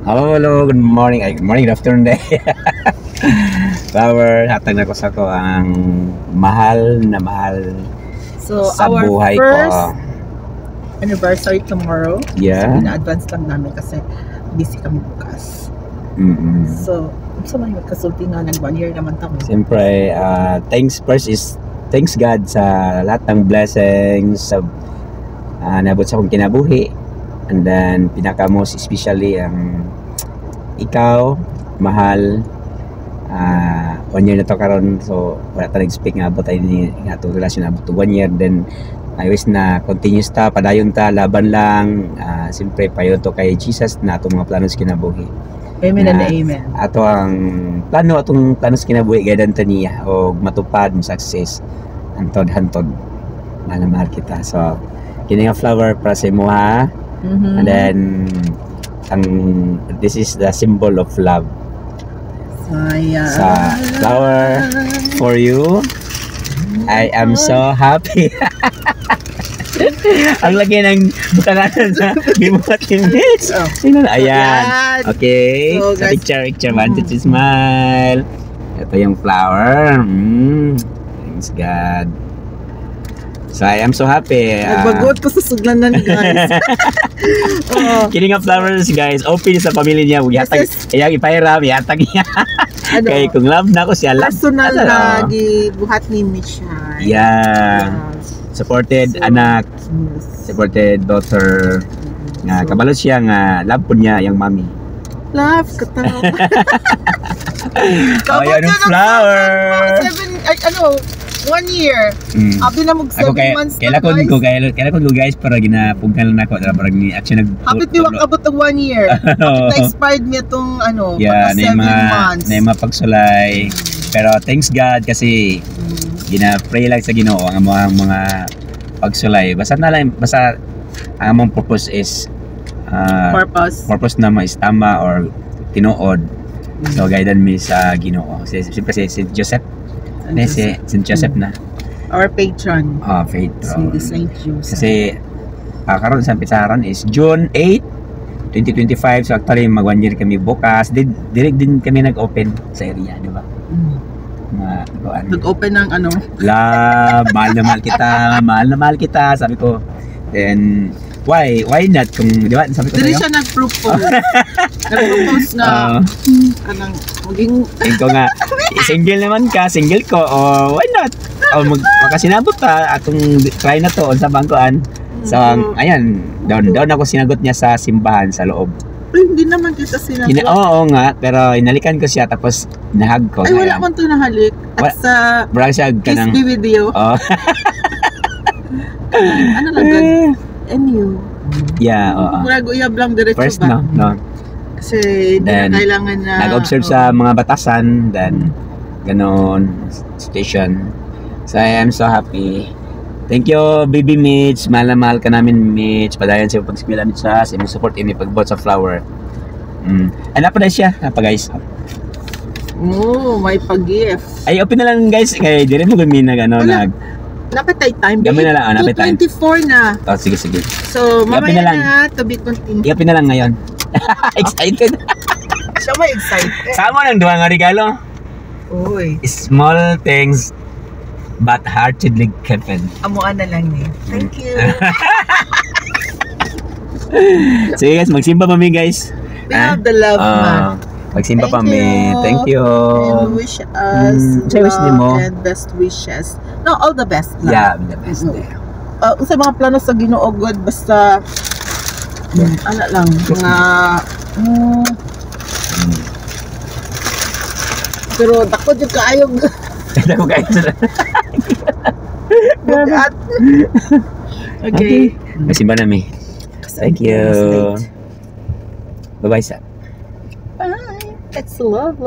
Hello, good morning. Ay, good morning, good afternoon day. Flower, hatag na ko sa ko ang mahal na mahal sa our buhay first ko. Anniversary tomorrow. Yeah. So, ina-advance lang namin kasi busy kami bukas. So, sa mga magkasulti nga, nag-1 year naman kami. Siyempre, thanks God sa lahat ng blessings sa nabot sa akong kinabuhi. And then, pinaka most especially ang ikaw, mahal. 1 year na to karon, so wala tayo nag-speak nga abot tayo ni nga itong relasyon abot to 1 year. Then I wish na continuous ta, padayon ta, laban lang. Siyempre payo to kay Jesus na itong mga planos kinabuhi. Amen and amen. Ato ang atong planos kinabuhi gaydan ta niya o matupad mo success hantod mahal na mahal kita. So kini nga flower para sa imo ha. And then this is the symbol of love. Sa flower for you. I am so happy. Ang laki ng bukananan sa bimuhat ni Mitch. Ayan. Okay. So, sa picture. 1, 2, 3, smile. Ito yung flower. Thanks God. So I am so happy. Nagbagot ko sa suglanan, guys. Kidding up flowers, guys. Open sa pamilya niya. Yatag, iyang ipairam, yatag niya. Kaya kung love na ako siya, love. Personal na gibuhat ni Mitch. Yeah. Supported anak. Supported daughter. Nga, kabalo siya nga, love po niya yung mami. Love, katawa. Ayan yung flower. 1 year. Abi na mag 7 months na, guys. Kailan ko guys para ginapugkan lang ako para ni action nag hapit niwa abot ang 1 year. Na expired niya tong yeah, 7 months. Na mga pagsulay. Pero thanks God kasi gina-pray lang sa Ginoo ang mga pagsulay. Basta ang among purpose is purpose na is tama or tinuod. So guidan mi sa Ginoo. Siyempre si Joseph. Si St. Joseph na. Our patron. Patron. St. Joseph. Kasi karon sa pisaran is June 8, 2025. So actually mag 1 year kami bukas. Direct din kami nag-open sa area, di ba? Nag-open ng love, mahal na mahal kita, sabi ko. Then why not kung di ba sabi ko dili siya nag-propose. Nag-propose na kanang maging ko nga single naman ka, single ko, why not? Makasinabot ta atong try na to sa bangkoan. So ayan, doon ako sinagot niya sa simbahan sa loob. Hindi naman kita sinagot. Oo nga, pero inalikan ko siya tapos nahag ko. Ay wala man to nahalik. At sa kanang video. Ano lang MU. Yeah, Uyab lang diretso first ba? no. Kasi hindi na kailangan na nag-observe sa mga batasan, then ganon station. So I am so happy. Thank you, baby Mitch. Mahal na mahal ka namin, Mitch. Padayon sa pag-eskwela Mitch sa imong support ini pagbot sa flower. Ano pa na siya? Apa guys? May pag-gift. Ay, open na lang guys. Kaya dire mo gumina Napatay time. Gabi na lang, napatay time. 24 na. Sige. So, mamaya na to be continued. Gabi na lang ngayon. Excited. Siya may excited. Sama ng duwa nga regalo. Uy. Small things but heartedly given. Amuan na lang niya. Thank you. Sige guys, magsimba pa mi guys. We have the love man. Magsimba pa mi. Thank you. And wish us love and best wishes. No, all the best. Yeah, the best. Sa mga plano sa Ginoo God, basta ano lang, mga pero dako jud kaayog. Dako kayo sila. Okay. Magsimba na mi. Thank you. Bye-bye sa. Bye. It's love.